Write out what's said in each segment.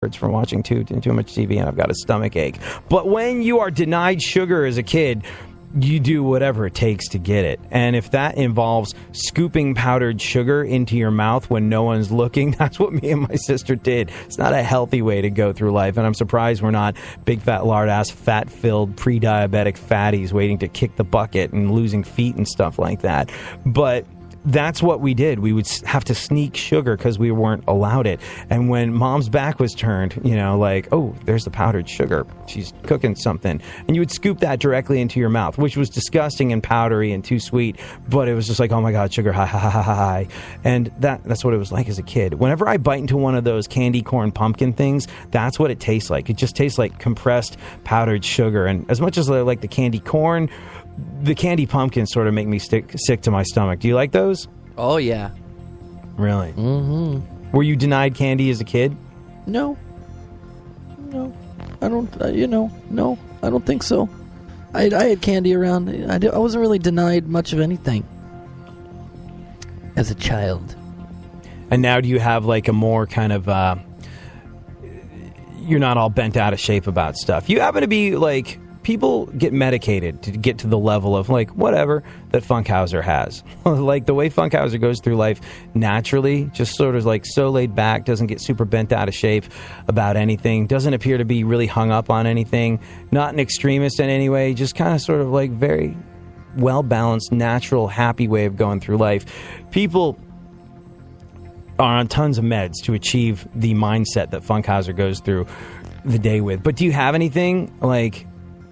from watching too much TV, and I've got a stomach ache. But when you are denied sugar as a kid, you do whatever it takes to get it. And if that involves scooping powdered sugar into your mouth when no one's looking, that's what me and my sister did. It's not a healthy way to go through life, and I'm surprised we're not big, fat, lard-ass, fat-filled, pre-diabetic fatties waiting to kick the bucket and losing feet and stuff like that. But that's what we did. We would have to sneak sugar because we weren't allowed it. And when Mom's back was turned, like, oh, there's the powdered sugar. She's cooking something. And you would scoop that directly into your mouth, which was disgusting and powdery and too sweet. But it was just like, oh my God, sugar, hi, hi, hi, hi, hi. And that's what it was like as a kid. Whenever I bite into one of those candy corn pumpkin things, that's what it tastes like. It just tastes like compressed powdered sugar. And as much as I like the candy corn, the candy pumpkins sort of make me sick to my stomach. Do you like those? Oh, yeah. Really? Mm-hmm. Were you denied candy as a kid? No. I don't, no, I don't think so. I had candy around. I wasn't really denied much of anything as a child. And now do you have like a more kind of, you're not all bent out of shape about stuff. You happen to be like, people get medicated to get to the level of, like, whatever that Funkhauser has. Like, the way Funkhauser goes through life naturally, just sort of, like, so laid back, doesn't get super bent out of shape about anything, doesn't appear to be really hung up on anything, not an extremist in any way, just kind of sort of, like, very well-balanced, natural, happy way of going through life. People are on tons of meds to achieve the mindset that Funkhauser goes through the day with. But do you have anything, like,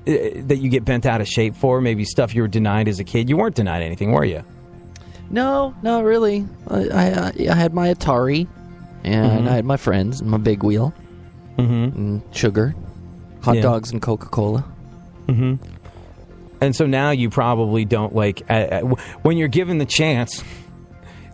that you get bent out of shape for? Maybe stuff you were denied as a kid? You weren't denied anything, were you? No, not really. I had my Atari, and I had my friends, and my Big Wheel, and sugar, hot dogs, and Coca-Cola. And so now you probably don't, like, when you're given the chance,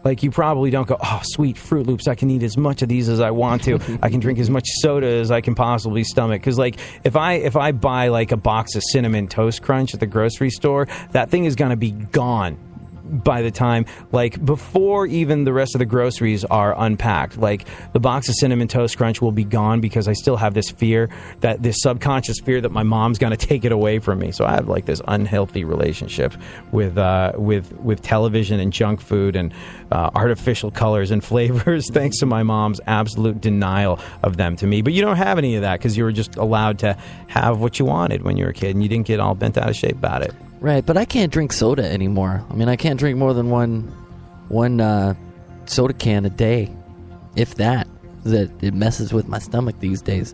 like, you probably don't go, oh, sweet Fruit Loops, I can eat as much of these as I want to. I can drink as much soda as I can possibly stomach. Because, like, if I buy, like, a box of Cinnamon Toast Crunch at the grocery store, that thing is going to be gone by the time, like, before even the rest of the groceries are unpacked. Like, the box of Cinnamon Toast Crunch will be gone because I still have this fear, this subconscious fear that my mom's going to take it away from me. So I have, like, this unhealthy relationship with television and junk food and artificial colors and flavors, thanks to my mom's absolute denial of them to me. But you don't have any of that because you were just allowed to have what you wanted when you were a kid, and you didn't get all bent out of shape about it. Right, but I can't drink soda anymore. I mean, I can't drink more than one soda can a day, if that. It messes with my stomach these days.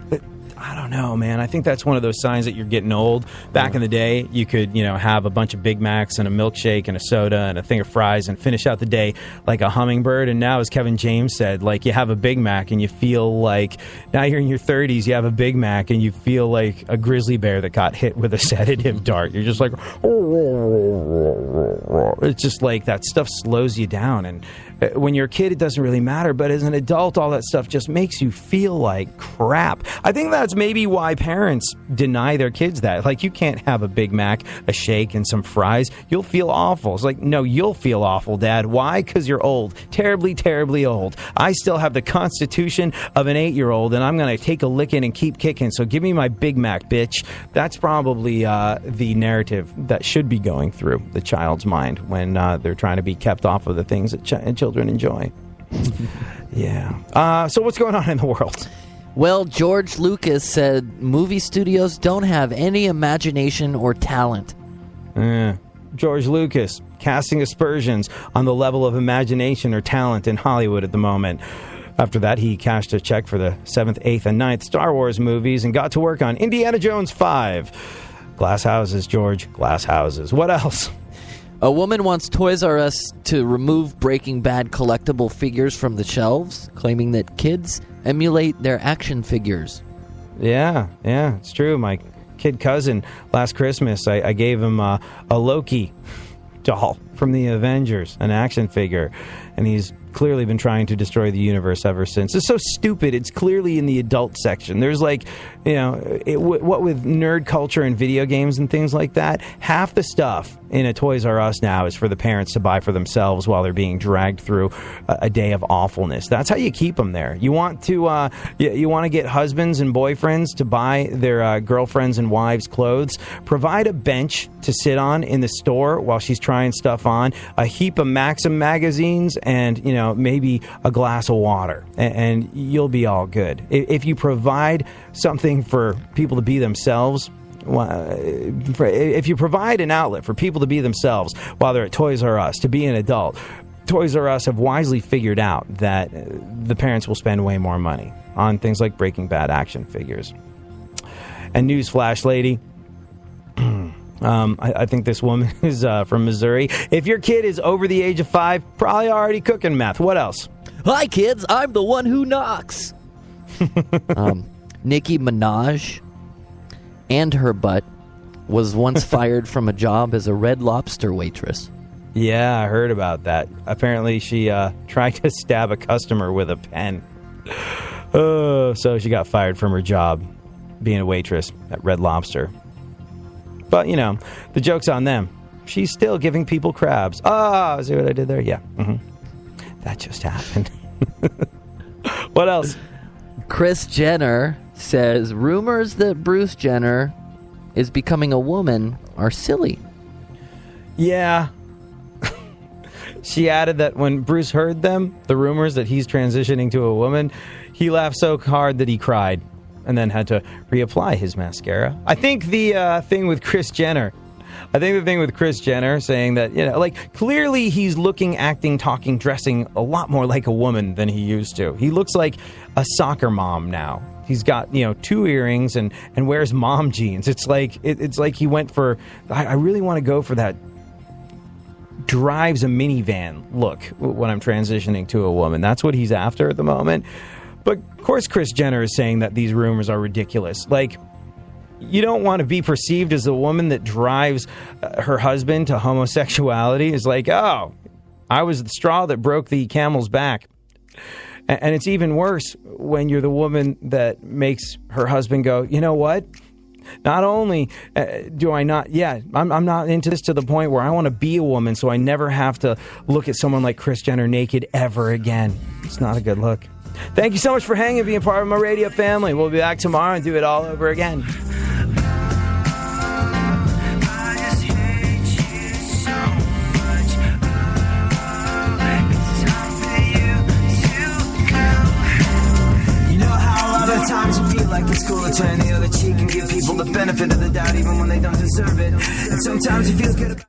I don't know, man. I think that's one of those signs that you're getting old. Back in the day, you could, have a bunch of Big Macs and a milkshake and a soda and a thing of fries and finish out the day like a hummingbird. And now, as Kevin James said, like, you have a Big Mac and you feel like, now you're in your 30s, you have a Big Mac and you feel like a grizzly bear that got hit with a sedative dart. You're just like, it's just like that stuff slows you down. And when you're a kid, it doesn't really matter. But as an adult, all that stuff just makes you feel like crap. I think that's maybe why parents deny their kids that. Like, you can't have a Big Mac, a shake, and some fries. You'll feel awful. It's like, no, you'll feel awful, Dad. Why? Because you're old. Terribly, terribly old. I still have the constitution of an 8-year-old, and I'm going to take a licking and keep kicking. So give me my Big Mac, bitch. That's probably the narrative that should be going through the child's mind when they're trying to be kept off of the things that children enjoy. Yeah. So what's going on in the world? Well, George Lucas said movie studios don't have any imagination or talent. George Lucas casting aspersions on the level of imagination or talent in Hollywood at the moment. After that, he cashed a check for the 7th, 8th, and 9th Star Wars movies and got to work on Indiana Jones 5. Glass houses, George. Glass houses. What else? A woman wants Toys R Us to remove Breaking Bad collectible figures from the shelves, claiming that kids emulate their action figures. Yeah, it's true. My kid cousin, last Christmas, I gave him a Loki doll from the Avengers, an action figure, and he's clearly been trying to destroy the universe ever since. It's so stupid. It's clearly in the adult section. There's like, what with nerd culture and video games and things like that, half the stuff in a Toys R Us now is for the parents to buy for themselves while they're being dragged through a day of awfulness. That's how you keep them there. You want to you want to get husbands and boyfriends to buy their girlfriends and wives clothes. Provide a bench to sit on in the store while she's trying stuff on, a heap of Maxim magazines, and maybe a glass of water, and you'll be all good. If you provide something for people to be themselves, if you provide an outlet for people to be themselves while they're at Toys R Us, to be an adult, Toys R Us have wisely figured out that the parents will spend way more money on things like Breaking Bad action figures. And newsflash, lady, I think this woman is from Missouri. If your kid is over the age of 5, probably already cooking meth. What else? Hi, kids. I'm the one who knocks. Nicki Minaj and her butt was once fired from a job as a Red Lobster waitress. Yeah, I heard about that. Apparently, she tried to stab a customer with a pen. So she got fired from her job being a waitress at Red Lobster. But, the joke's on them. She's still giving people crabs. Oh, see what I did there? Yeah. Mm-hmm. That just happened. What else? Kris Jenner says rumors that Bruce Jenner is becoming a woman are silly. Yeah. She added that when Bruce heard them, the rumors that he's transitioning to a woman, he laughed so hard that he cried and then had to reapply his mascara. I think the thing with Kris Jenner saying that, clearly he's looking, acting, talking, dressing a lot more like a woman than he used to. He looks like a soccer mom now. He's got, 2 earrings and wears mom jeans. It's like he went for, I really want to go for that drives a minivan look when I'm transitioning to a woman. That's what he's after at the moment. But, of course, Kris Jenner is saying that these rumors are ridiculous. You don't want to be perceived as a woman that drives her husband to homosexuality. It's like, oh, I was the straw that broke the camel's back. And it's even worse when you're the woman that makes her husband go, you know what? Not only do I not, I'm not into this to the point where I want to be a woman so I never have to look at someone like Kris Jenner naked ever again. It's not a good look. Thank you so much for hanging and being part of my radio family. We'll be back tomorrow and do it all over again. Times you feel like it's cool to turn the other cheek and give people the benefit of the doubt even when they don't deserve it. And sometimes you feel good about